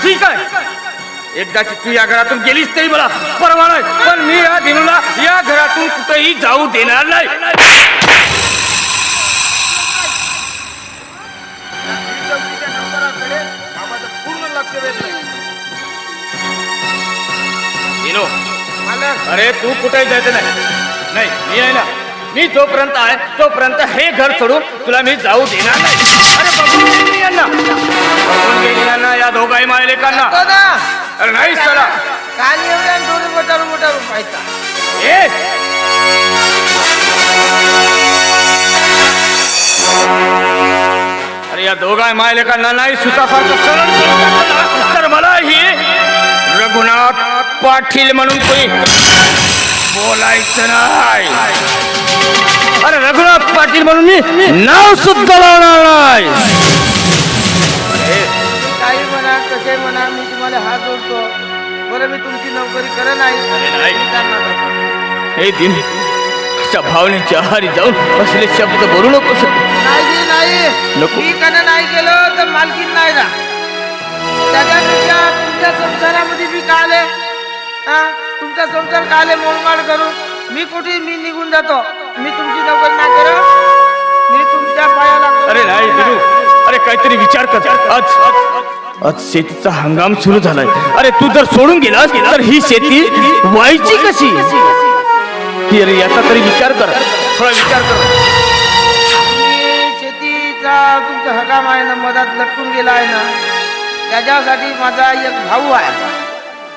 ठीक आहे, एकदाची तू या घरातून गेलीस तरी मला परवा नाही, पण मी या दिनूला या घरातून कुठेही जाऊ देणार नाही. पूर्ण लक्ष देत नाही. दिनू, अरे तू कुठेही जायचं नाही. नाही, मी आहे ना, मी जोपर्यंत आहे तोपर्यंत हे घर सोडून तुला मी जाऊ देणार नाही. अरे बघून गेली यांना, बघून गेली यांना, या दोघाही मायलेकांना. अरे नाही चला, काल एवढ्या दोन मोठा पाहिजे. अरे या दोघा मायलेकांना नाही सुतासारखं सरळ तर मला ही रघुनाथ पाटील म्हणून कोणी बोलायचं नाही. अरे रघुनाथ पाटील म्हणून मी नाव सुद्धा लावणार नाही. काही म्हणा, कसे म्हणा, मी तुम्हाला हात जोडतो. बरं, मी तुमची नोकरी करत नाही. हे दिन भावनेच्या आहारी जाऊन असले शब्द बोलू नकोस. नाही, मी कना नाही गेलो तर मालकीन नाही ना. त्याच्यापेक्षा तुमच्या संसारामध्ये मी काले तुमचा संसार काले मोडमाड करू. मी निघून जातो. मी तुमची नोकरी नाही करत. मी तुमच्या पायाला. अरे नाही दिनू, अरे काहीतरी विचार कर. आज शेतीचा हंगाम सुरू झालाय. अरे तू जर सोडून गेलास तर ही शेती व्हायची कशी? अरे याचा तरी विचार कर, थोडा विचार कर. शेतीचा तुमचा हंगाम आहे ना, मधात लटकून गेला आहे ना, त्याच्यासाठी माझा एक भाऊ आहे.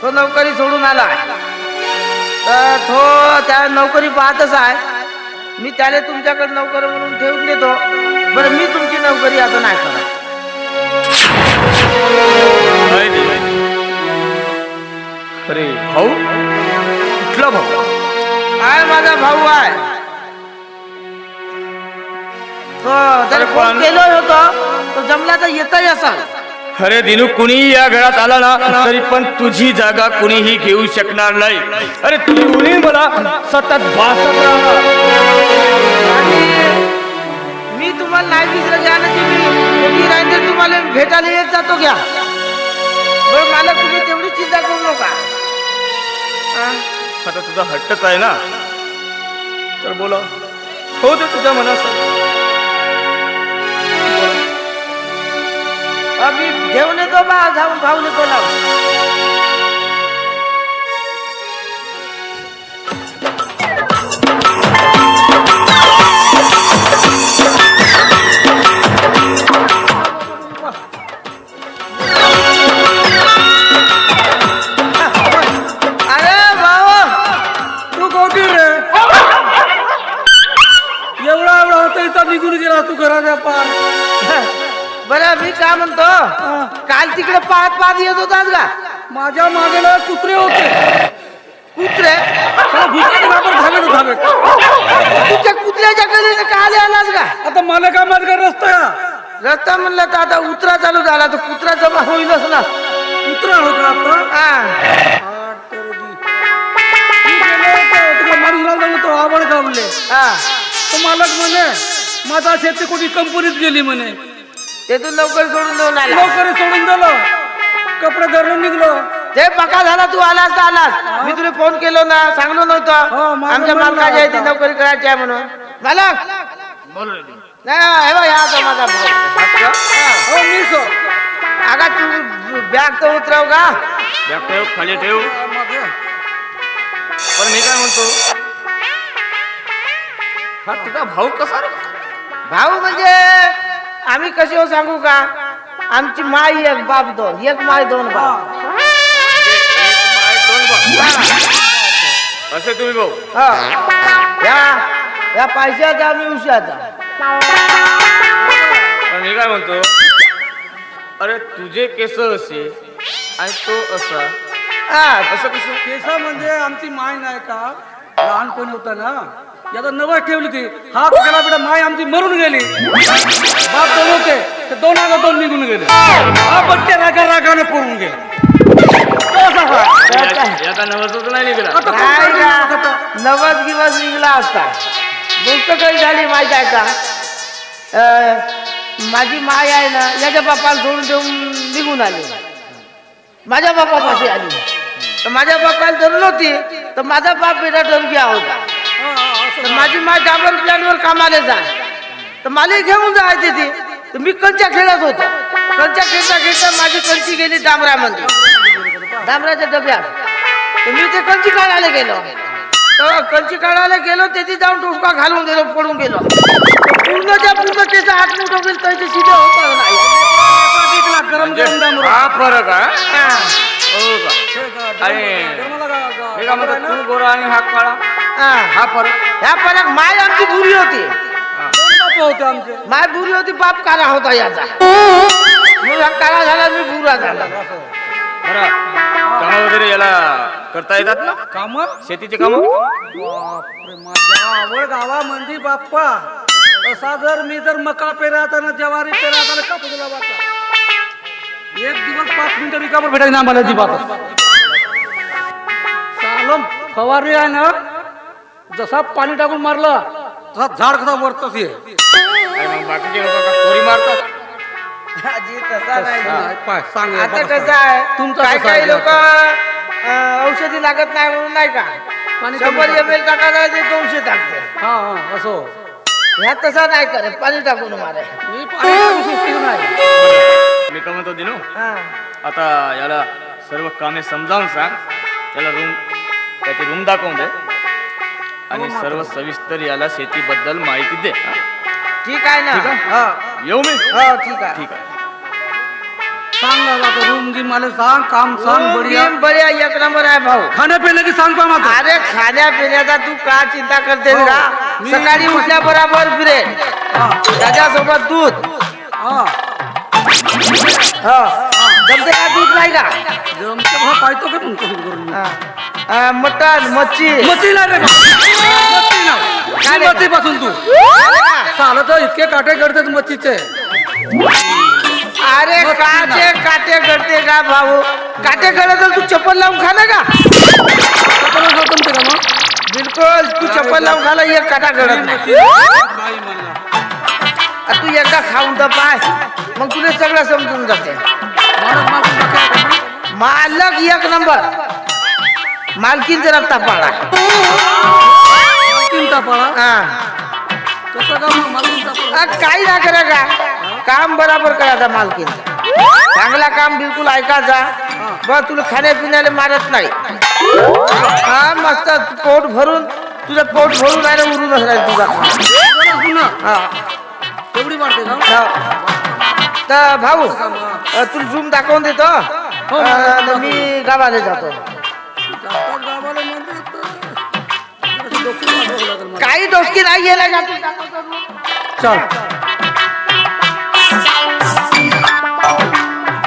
तो नोकरी सोडून आला आहे. तर तो त्या नोकरी पाहतच आहे. मी त्याला तुमच्याकडे नोकरी म्हणून ठेवून देतो. बरं, मी तुमची नोकरी आता नाही करत. अरे भाऊ, कुठला भाऊ? आहे माझा भाऊ आहे. तो जर फोन केलो होतो तो जमला तर येतही असाल. अरे दिनू, कुणीही या घरात आला ना तरी पण तुझी जागा कुणीही घेऊ शकणार नाही. अरे तुम्ही मला सतत भासत राहणार. मी तुम्हाला नाही विसरत घ्या ना. मी राहिलं तुम्हाला भेटायला येत जातो घ्या. बरं, मला तुम्ही तेवढी चिंता करू नका. आता तुझा हट्टच आहे ना, तर बोला, हो दे तुझ्या मनात. मी घेऊन येतो बा, जाऊन भाऊने बोलाव. निघून गेला तू घराच्या पार. बरं, मी काय म्हणतो, काल तिकडे पाहत येत होतास का? माझ्या मागेला कुत्रे होते. कुत्रे झाले तुझ्या कुत्र्याच्या गलीने काल आलास का? आता मला काय मार्ग रस्ता रस्ता म्हणलं तर आता उतरा चालू झाला तर कुत्रा जमा होईलच ना. कुत्रा होता माणूस तो आवड गावले. तो मालक म्हणे माझा शेती कोणी कंपनीत गेली म्हणे. ते तू लवकर सोडून देऊन आला. लवकर सोडून दिलं, कपडे धरून निघलो. ते पका झाला तू आलास तर आलास. मी तुला फोन केलो ना, सांगलो नव्हतं आमच्या मालकाची आहे ती नोकरी करायची आहे म्हणून. मालक नाही माझा हो मी सो. आगा तू बॅग तर उतरव का? बॅग ठेव, खाली ठेव. पण मी काय म्हणतो, हा तुझा भाऊ कसा रे? भाऊ म्हणजे आम्ही कसे हो सांगू का? आमची माई एक, बाप दोन. एक माय दोन बाप. असे तुम्ही भाऊ? या पैशाचा आम्ही उशाचा. पण मी काय म्हणतो, अरे तुझे केस असे आणि तो असा, असं कसं? केस म्हणजे आमची माय नाही का, लहानपणी होता ना, याचा नवस ठेवली ती. हात गेला बेटा, माय आमची मरून गेली. बाप दोन होते, ते दोन आगा दोन निघून गेले. हा बच्चे रागाने पळून गेले. याचा नवस नाही निघाला. नवस गिवस निघला असता. गोष्ट काही झाली माहिती आहे का? माझी माय आहे ना, याच्या बापाला सोडून देऊन निघून आली. माझ्या बापापाशी आली तर माझ्या बापाला धरून होती तर माझा बाप बेटा डर गया होता तर माझी माय डांबर प्लॅनवर कामाला जा तर मला घेऊन जायची ती तर मी कंच्या खेळत होतो कंच्या खेळता खेळता माझी कंची गेली डांबरामध्ये डांबराच्या डब्यात तर मी ते कंची काढायला गेलो तर कंची काढायला गेलो त्याची जाऊन टोचका घालून गेलो पडून गेलो पूर्णच्या पूर्ण त्याचा हात मोठं गेलं त्याचे सीधे होता नाही गरम गरम डांबर. हा फरक आहे हा. हो का आणि हे का म्हणतात तू गोरा आणि हा काळा हा. हा फरक ह्या फरक माय आमची बुरी होती दोन बाप होते आमचे. माय बुरी होती बाप काळा होता याचा मी हा काळा झाला मी बुरा झाला बरं कामं वगैरे याला करता येतात ना काम शेतीचे कामं बापरे, माझ्या आवड गावामध्ये बाप्पा असा जर मी जर मका पेराताना ज्वारी पेराताना कापूस लावायचा एक दिवस 5 मिनिटं रिकामं भेटायचं ना आम्हाला अजिबात सालम फवारणी आहे ना जसा पाणी टाकून मारलं तसा झाड कसा वरतच ये आणि मग बाकीचे लोक का कोरी मारतात आजी तसा नाही पाय सांग आता कसं आहे तुमचं काय कसं काही आहे? लोक औषधी लागत नाही म्हणून नाही का पाणी 100 ml टाकायला ते 200 टाकते हा हा असो ह्या तसा नाही करे पाणी टाकून मारे मी पाणी टाकून सुस्तीचं नाही बरं मी काय म्हणतो दिनू हा. आता याला सर्व कामे समजावून सांग त्याला रूम त्याची रूम दाखवून दे आणि सर्व सविस्तर याला शेतीबद्दल माहिती दे हा? ठीक आहे ना ठीक आहे? हो येऊ मी हो ठीक आहे ठीक आहे सांग ना आता रूम गी मला सांग काम सांग बढिया गेम बढिया एक नंबर आहे भाऊ खाण्या पिण्या की सांग पा माझं अरे खाण्या पिण्याचा तू का चिंता करतेस हो. का मी- सकाळी उठल्या बरोबर ब्रेड हा त्याच्यासोबत दूध हा हो जमते का दूध नाही का जमते बा पाहतो का तुमचं करून हा. मटण मच्छी मच्छी नाही रे बा. मच्छी नाही काय रे? मच्छी पासून तू चालत इतके काटे करतात मच्छीचे अरे काटे काटे करते का भाऊ काटे करत तू चप्पल लावून खाना का आपल्याला जमते का मग बिलकुल तू चप्पल लावून खाला एक काटा करत नाही नाही म्हणला तू एकदा खाऊन तर पाय मग तुला सगळं समजून जाते मालक मालक काय करणार? मालक एक नंबर मालकीनचा रस्ता पाळा चिंता पळा हा कसं का मग मालकीन पळा काही ना करा का काम बराबर करायचा मालकीन चांगला काम बिलकुल ऐकायचा बस तुला खाण्यापिण्याला मारत नाही हा मस्त पोट भरून तुझं पोट भरून आहे ना उरून राहील तुझा पुन्हा हा तेवढी वाटते का हा. तर भाऊ तुला रूम दाखवून देतो आणि मी गावाला जातो जातात गावाला म्हणजे तर डोक्यात मारावं लागेल मला. काही डोसकी नाही गेला का तू चल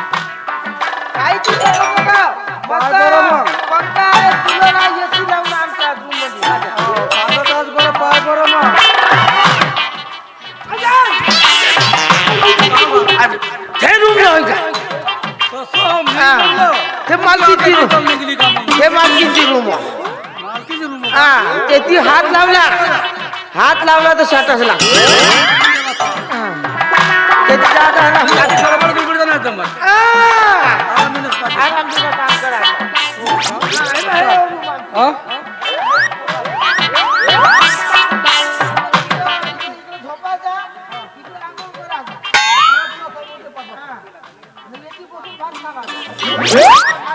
काही चिंता करू नका. मस्त बरं मग. पंखा आहे, कूलर आहे, AC लावून आमच्या रूममध्ये. आता तास बरं पाय बरं मग अरे, ते रूम लावून का कसं मी हा. म्हणलं. ते मालकीची रूम चालली गेली का मग? ते मालकीची रूम मालकीची रूम आहे. हा त्याची हात लावला तर शटच लागतो त्याच्या आता आहे ना, आता गडबड बिडबड नाही जमत. आ, आरामीनच पाहिजे. आरामशीर काम करायचं. हा? झोपायचा, इकडे आंघोळ करायचा. हा. आणि याची बसून भात खायचा.